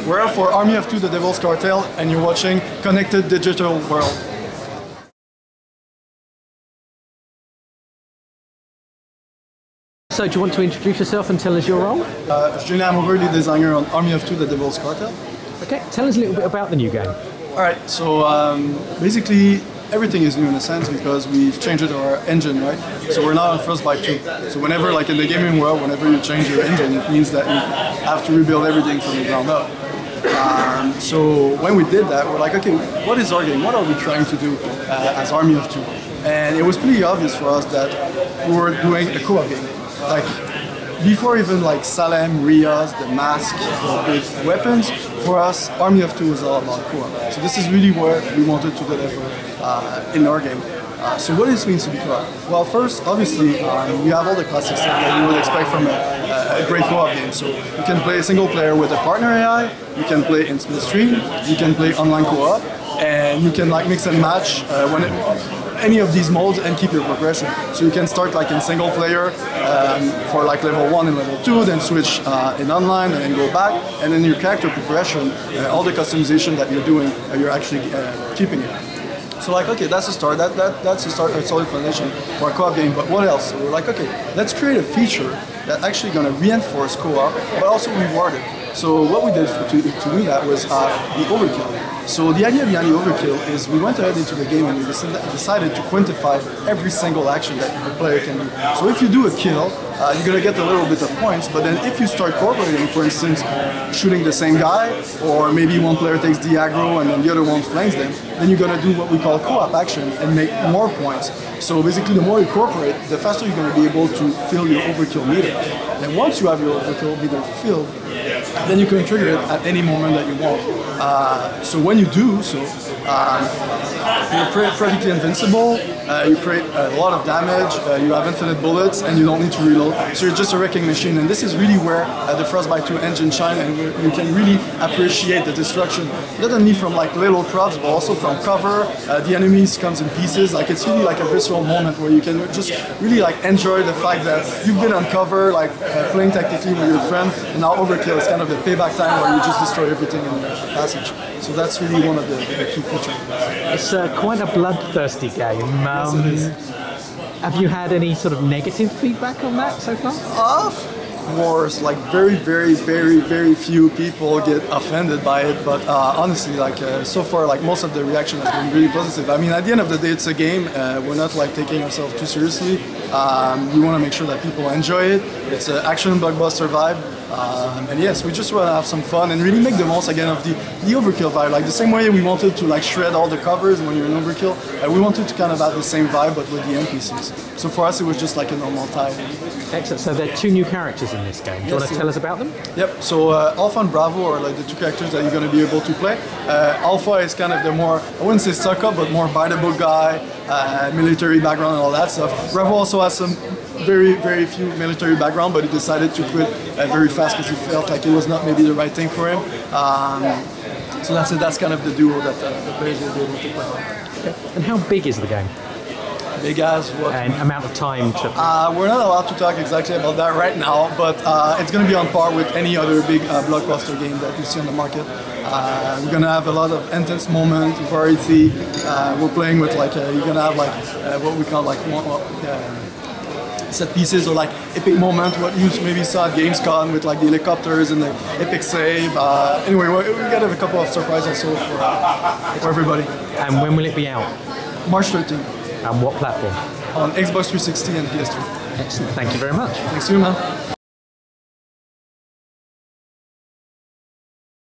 We're here for Army of Two, The Devil's Cartel, and you're watching Connected Digital World. So do you want to introduce yourself and tell us your role? Julien Lamoureaux, lead designer on Army of Two, The Devil's Cartel. Okay, tell us a little bit about the new game. Alright, so basically everything is new in a sense because we've changed our engine, right? So we're now on Frostbite 2. So whenever, like in the gaming world, whenever you change your engine, it means that you have to rebuild everything from the ground up. So when we did that, we're like, okay, what is our game? What are we trying to do as Army of Two? And it was pretty obvious for us that we were doing a co-op game. Like, before even like Salem, Rios, the mask, the big weapons, for us, Army of Two was all about co-op. So this is really where we wanted to deliver in our game. So what does it mean to be co-op? Well, first, obviously, we have all the classic stuff that you would expect from a great co-op game. So you can play single player with a partner AI, you can play in split screen, you can play online co-op, and you can like mix and match any of these modes and keep your progression. So you can start like in single player for like level 1 and level 2, then switch in online and then go back, and then your character progression, all the customization that you're doing, you're actually keeping it. So like, okay, that's a start, that's a start, a solid foundation for a co-op game, but what else? So we're like, okay, let's create a feature that's actually going to reinforce co-op, but also reward it. So what we did to do that was the overkill. So the idea behind the overkill is we went ahead into the game and we decided to quantify every single action that the player can do. So if you do a kill, you're going to get a little bit of points, but then if you start cooperating, for instance, shooting the same guy, or maybe one player takes the aggro and then the other one flanks them, then you're going to do what we call co-op action and make more points. So basically the more you cooperate, the faster you're going to be able to fill your overkill meter. And once you have your overkill meter filled, then you can trigger it at any moment that you want. So when you do so, you're practically invincible, you create a lot of damage, you have infinite bullets, and you don't need to reload. So you're just a wrecking machine, and this is really where the Frostbite 2 engine shines, and you can really appreciate the destruction, not only from like little props, but also from cover. The enemies comes in pieces. Like it's really like a visceral moment where you can just really like enjoy the fact that you've been on cover, like playing tactically with your friend, and now overkill is kind of the payback time where you just destroy everything in the passage. So that's really one of the key features. It's quite a bloodthirsty game. Yes, it is. Have you had any sort of negative feedback on that so far? Of course, like very few people get offended by it, but honestly, like so far, like most of the reaction has been really positive. I mean, at the end of the day, it's a game. We're not like taking ourselves too seriously. We want to make sure that people enjoy it. It's an action blockbuster vibe. And yes, we just want to have some fun and really make the most again of the overkill vibe. Like the same way we wanted to like shred all the covers when you're in overkill, we wanted to kind of have the same vibe but with the NPCs. So for us it was just like a normal tie. Excellent. So there are 2 new characters in this game. Do you want to tell us about them? Yep. So Alpha and Bravo are like the 2 characters that you're going to be able to play. Alpha is kind of the more, I wouldn't say stuck up, but more by the book guy, military background and all that stuff. Bravo also has some very few military background, but he decided to quit very fast because he felt like it was not maybe the right thing for him. So that's it. That's kind of the duo that the players will be able to play. Okay. And how big is the game? Big as what? And amount of time to... we're not allowed to talk exactly about that right now, but it's going to be on par with any other big blockbuster game that you see on the market. We're going to have a lot of intense moment, variety. We're playing with like, you're going to have like what we call like set pieces or like epic moment, what you maybe saw at Gamescom with like the helicopters and the epic save. Anyway, we got a couple of surprises for everybody. And when will it be out? March 13th. And what platform? On Xbox 360 and PS3. Excellent. Thank you very much. Thanks to you, man.